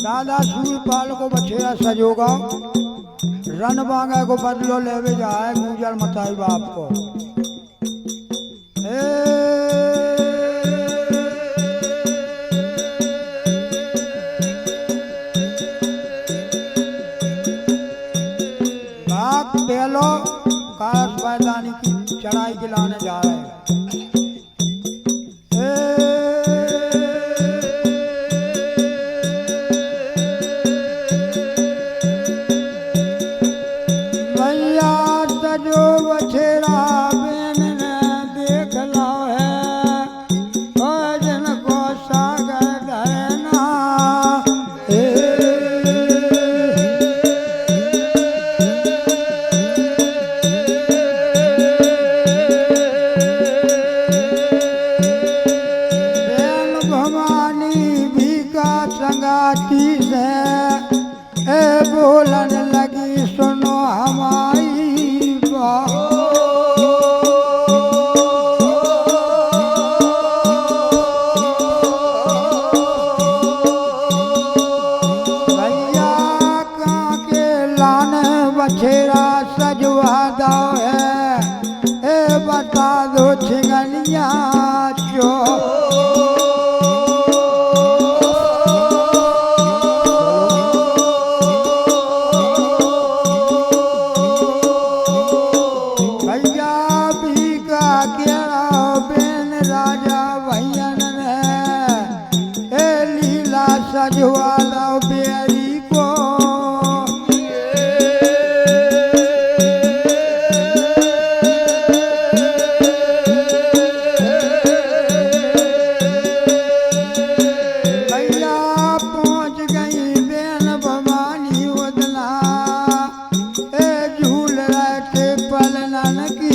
दादा सूरपाल को बछेरा सजोगा रन मांगा को बदलो लेवे जाए गुजर मताई बाप को। बाप पहलो काश मैदानी की चढ़ाई गिलाने जा रहे हैं। बोलन लगी सुनो हमारी बात, भैया कहाँ के लाने बछेरा सजवा दो है, बता दो छिगनिया चो। सजवाला बेरी को भैया पहुँच गई बेन भवानी उदला झूल रहे पलनन की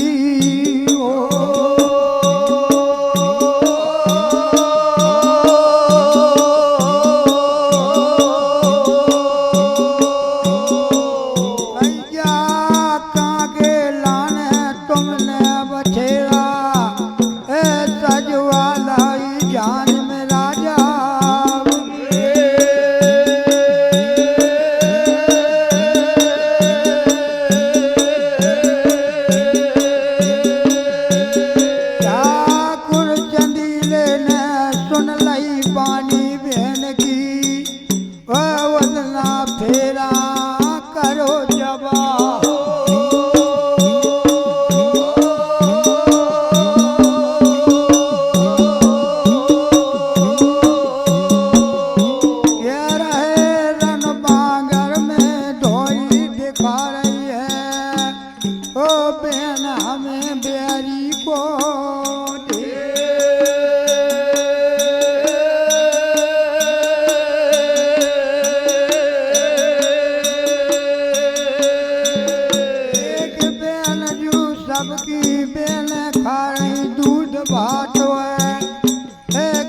सबकी बेल खा रही दूध भात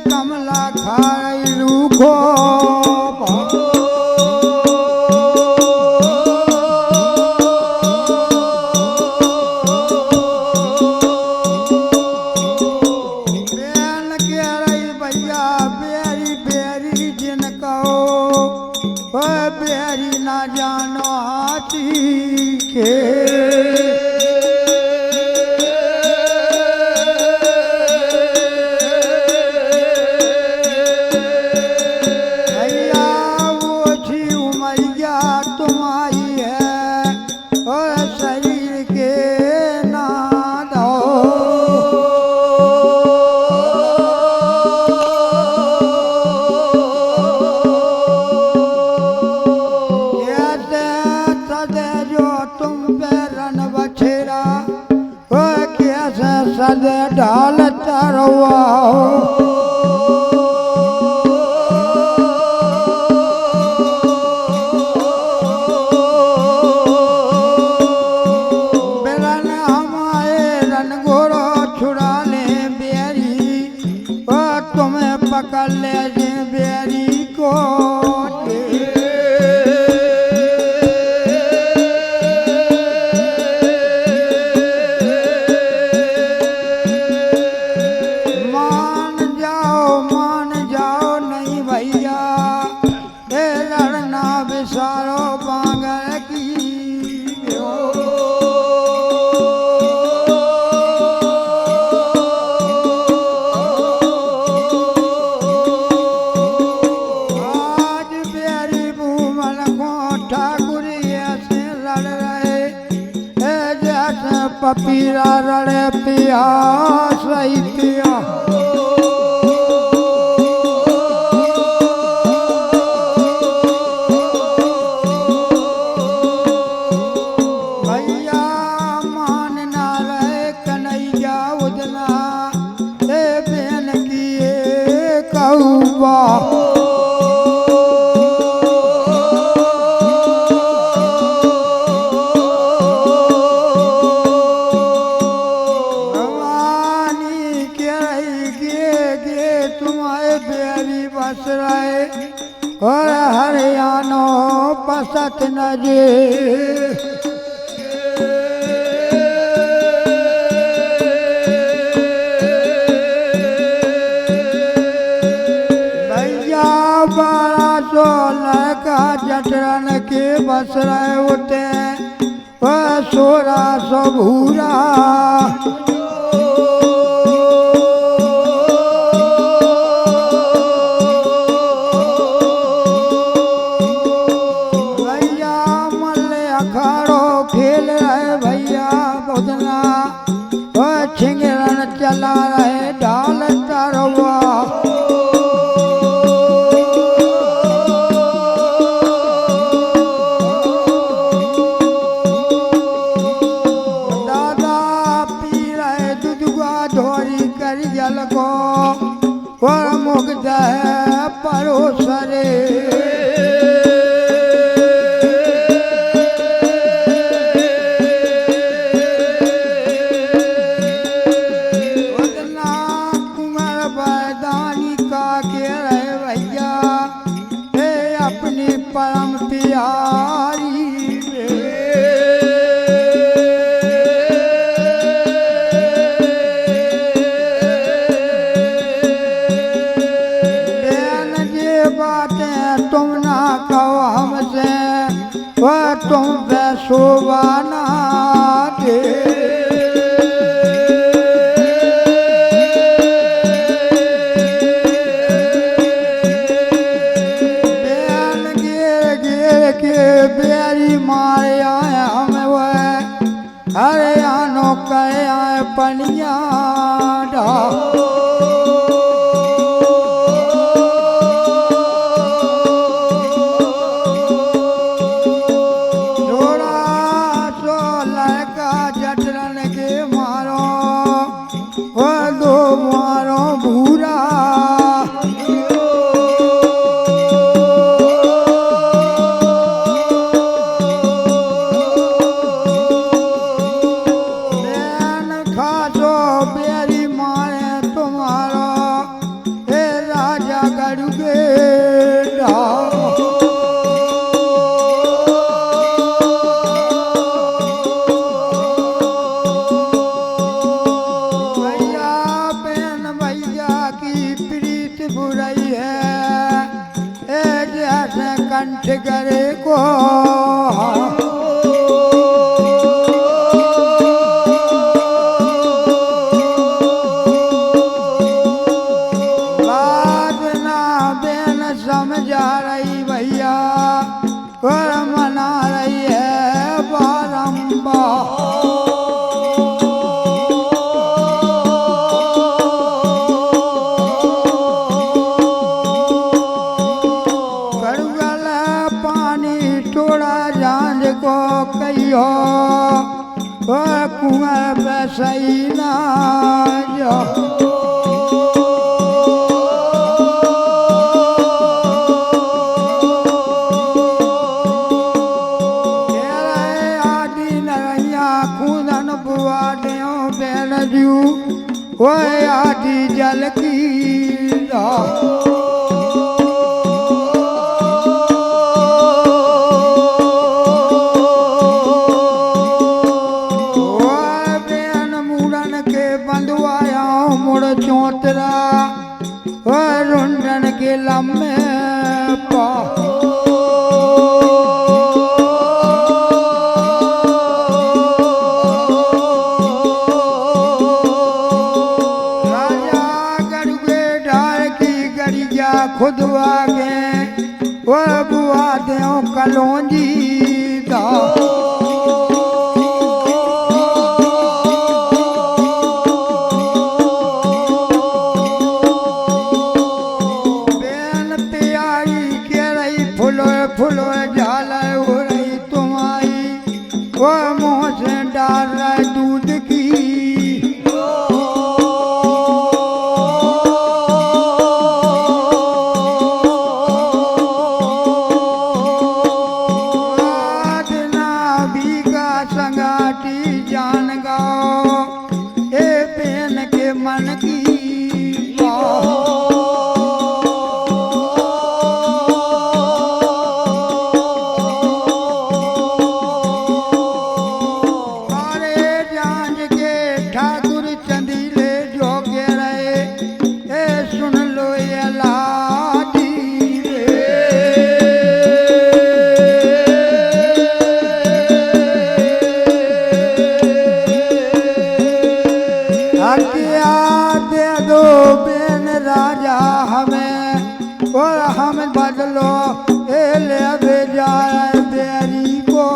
कमला खा रही रूखो बेल के रही भैया बेरी बेरी जिन कहो बेरी ना जानो हाथी के। सदे ढाल तरवा बेरन हमारे रन घोड़ो छुड़ा ले बेरी तुम्हें पकड़ ले बेरी को। पपीरा रड़े पिया सही पिया भैया मान ना रहे कन्हैया उदना ए बेन किए कौआ और हरियाणो पसत नजे भैया 1200 का जटरन के बस रहे उठे वह 1600 भूरा चला रहे डाल तरवा दादा पी रहे दुधुआ धोरी कर जल को और मुग्ध है परोसरे परम प्यारी बेन जे बातें तुम ना कहो हमसे वह तुम पे शोभाना दे बेरी मारे आए हम वह हरियाणो कहे आए पनिया थोड़ा सो लड़का जटरन के मारो वह 2 मारो भूरा कंठ करे को बात ना बेन समझा रही भैया और मना रही है बारंबार कहियो कुआं पे सही ना जो आदि नरैया खूदन बुआ दियो बेन जू वह आदि जल की चौतरा रुंडन के लम्बे पा राजा गढ़ुए ढाल की गरिया खुद आगे वह बुआ दो कलौजी दा मुंह से डाल रहे दूध की। नाभि का संगाटी जान गाओ ए बेन के मन की। और हम बदलो ए ले जाए बेरी को।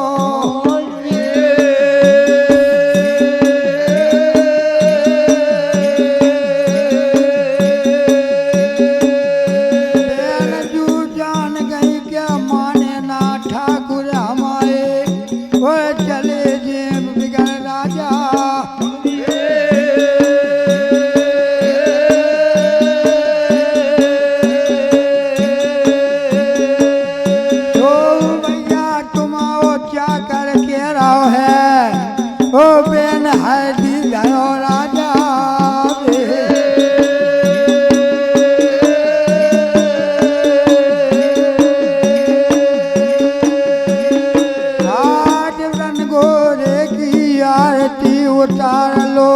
बेन जू जान गई क्या माने ना ठाकुर हमारे और चले जेम बिगड़ राजा। ओ बेन हल्दी धरो राजा। आज रन घोड़े की आरती उतार लो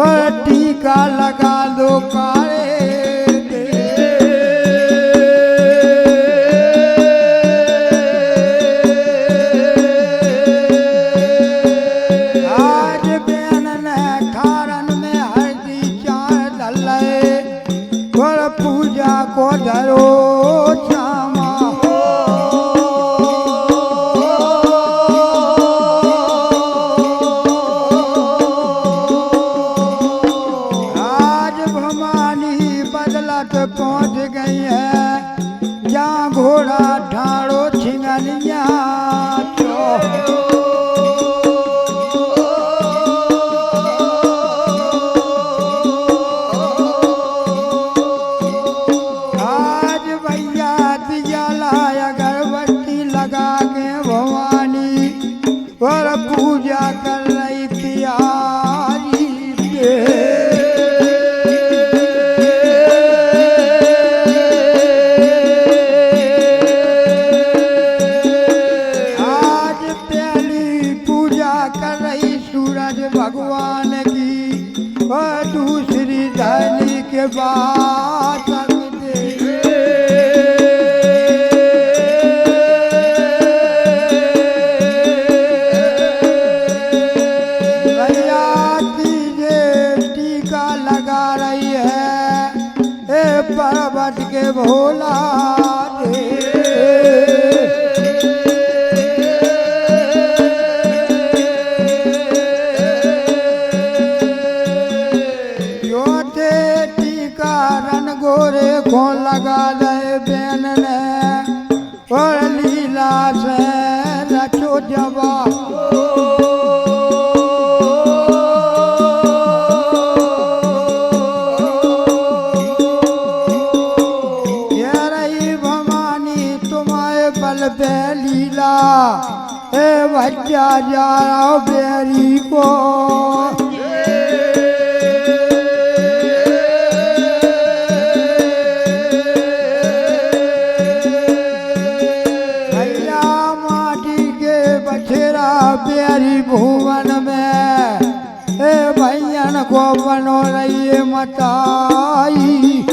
और टीका लगा दो कारे। पूजा को धरो श्यामा। आज भवानी बदलत पहुंच गई है जहाँ घोड़ा ठाड़ो छिंगलिया। और पूजा कर रही प्यारी से। आज पहली पूजा कर रही सूरज भगवान की और दूसरी धरनी के बाद पर्वत के भोला दे। योते टीका रन गोरे को लगा दे बेन ने और लीला से रचो जवा। पे लीला ए बच्चा जा रहा बेरी को। भैया माटी के बछेरा बेरी भुवन में ए भैयन को बनो रही मताई।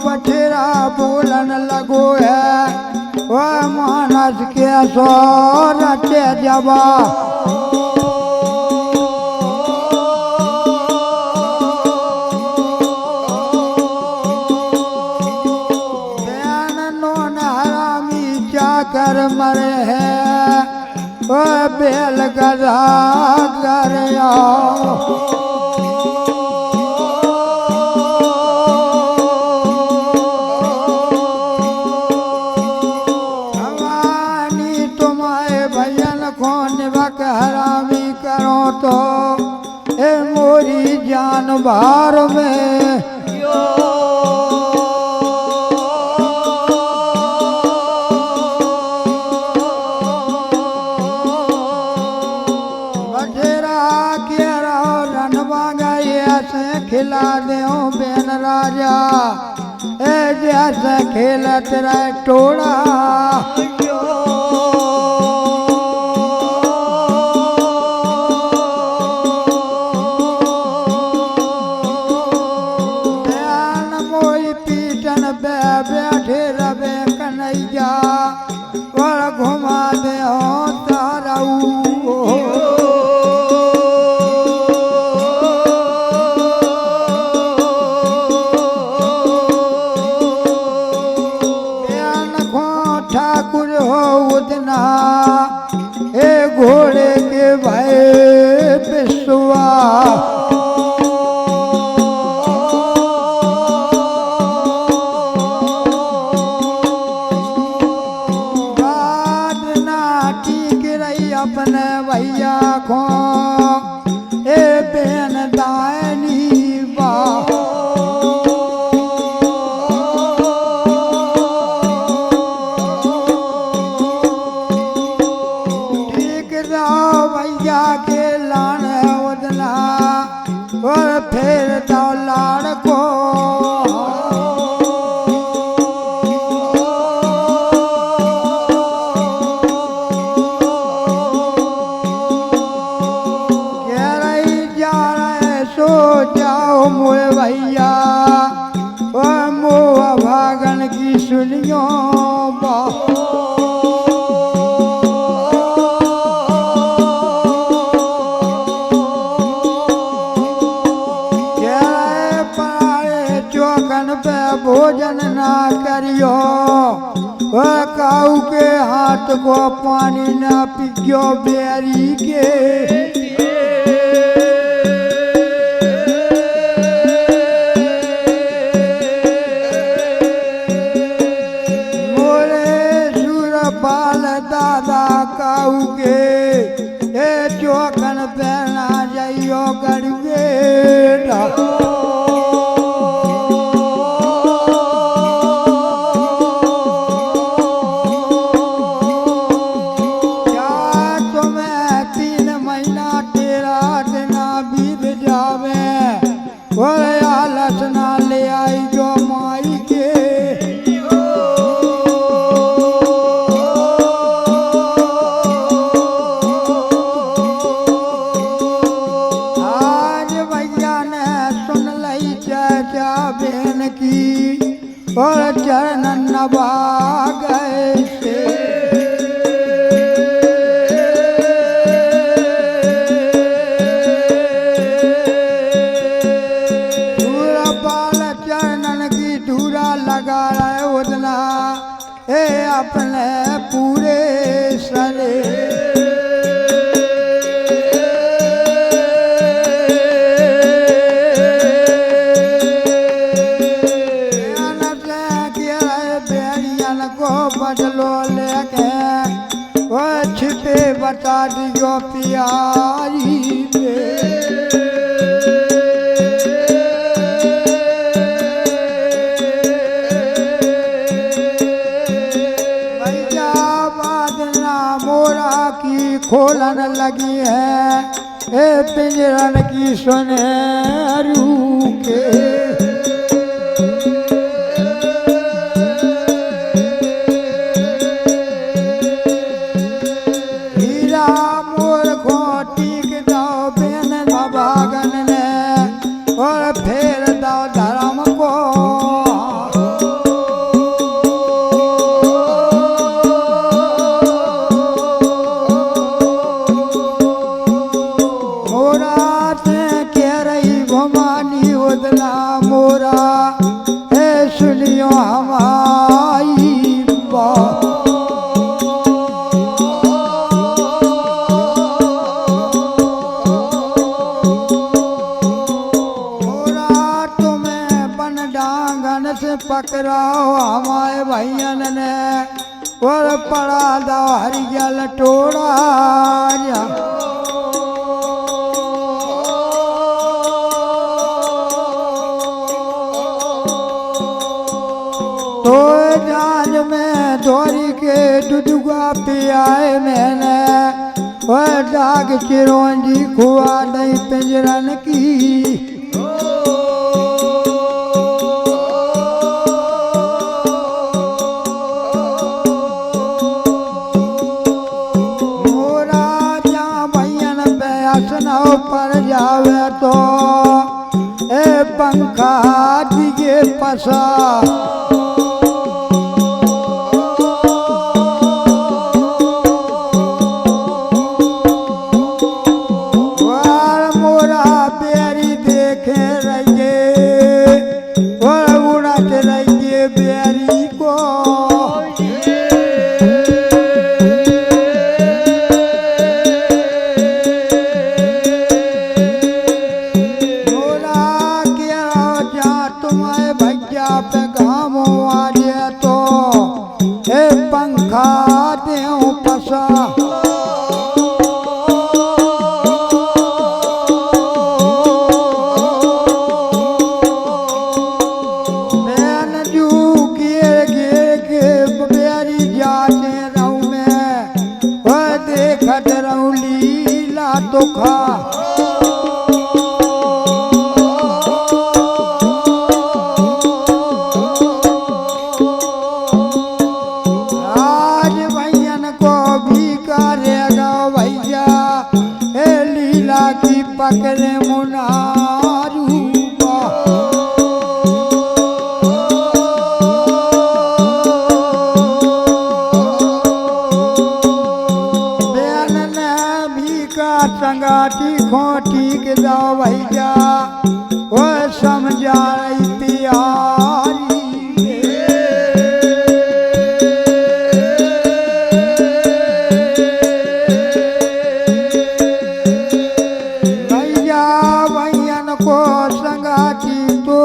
बछेरा बोलन लगो है वह मानस के सो रचे जबा। नोन हरामी चाकर मरे है वह बेल गधा कर आओ। रन भार में बसेरा केरा रन मांगा ऐसे खिला दे बेन राजा ए जैसे खेलत रहे टोड़ा बैठे रवे कन्हैया और घुमा दे हो ताराऊ ठाकुर हो उतना ए घोड़े के भाई विश्वा अपने भैया को ए बेन दानी बा ठीक रहो भैया के लान उदना और फिर दो लाड़ को जाओ मोए भैया ओ मोआ भागन की सुनियो बा पाए चौकन पे भोजन ना करियो ओ काऊ के हाथ को पानी ना पियो बेरी के बाल दादा काऊ के ए चौकन पहना जाइयो करिए क्या तुम्हें 3 महीना 13 दिन बीत जावे और आलस ना ले आई जो माई के बेन की और चरण नबा गए से बाल चरणन की धूरा लगा रहे उतना ए अपने पूरे सरे बदलो लेके वो छिपे बता दियो प्यारी पे भैया बादना मोरा की खोलन लगी है ए पिंजरन की सुने रू के भागन ने और फेर दो धर्म को मोरा से कह रही घुमानी उदना मोरा ए सुनियो हमारी बात से पकड़ाओ हमारे भैयन ने और पड़ा दो हरियल टोड़ा दौरी के दुदुगा पियाए मैंने और दाग चिरौंजी खुआ दई पिंजरन की पर जावे तो ए पंखा दिगे पसा मोरा बेरी देखे रहिए उड़त रहिए बेरी को पंखा देऊं पसा मैन जू गिर गिर के बेरी जाते रहूं मैं वह देखत रहूं लीला तो खा पकड़े मुनारू बेन ने भी का संगाती खोटी के दाव भैया वो समझा रही प्यारी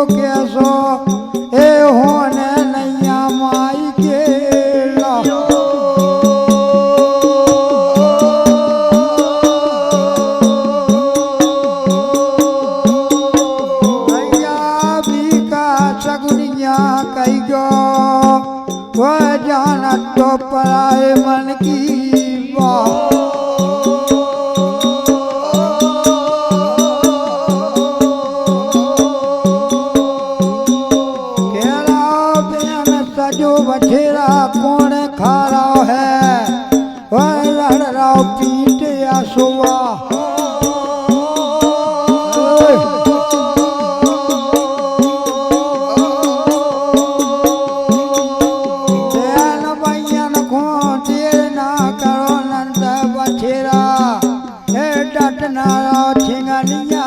कैसो ए होने नैया माई के नैया भी का सगुनिया कही गो वह जानत तो पराए मन की बात बठेरा कौन खा रहा है वह लड़ रहा पीट या सुआ भैया को देर ना करो नंद बठेरा डटना ठिंगनिया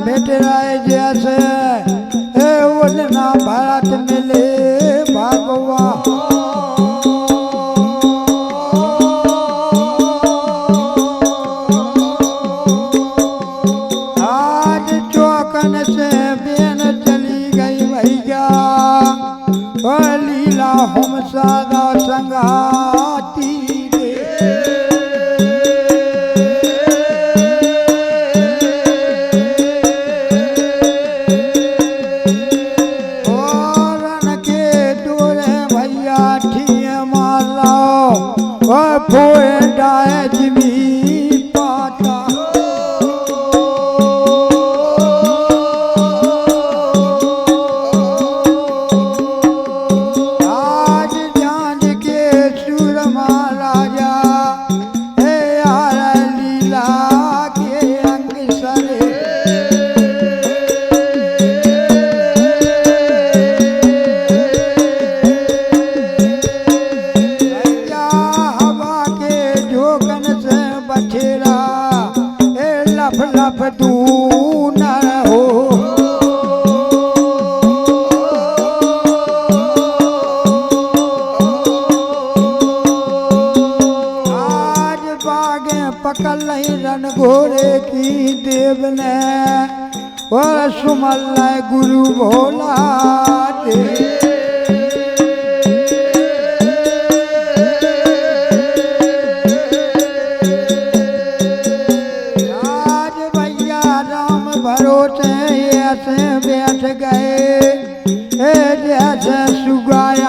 भेट रहे जैसे उड़ना भारत मिले भगवा आज चौकन से बेन चली गई भैया और लीला हम सादा संगाती पाता आज जान के सुरमा राजा यार लीला के अंग सरे लफ तू न हो आज बागे पकड़ नहीं रन घोड़े की देव ने और सुमल गुरु भोला दे भरोसे ऐसे बैठ गए जैसे सुगाया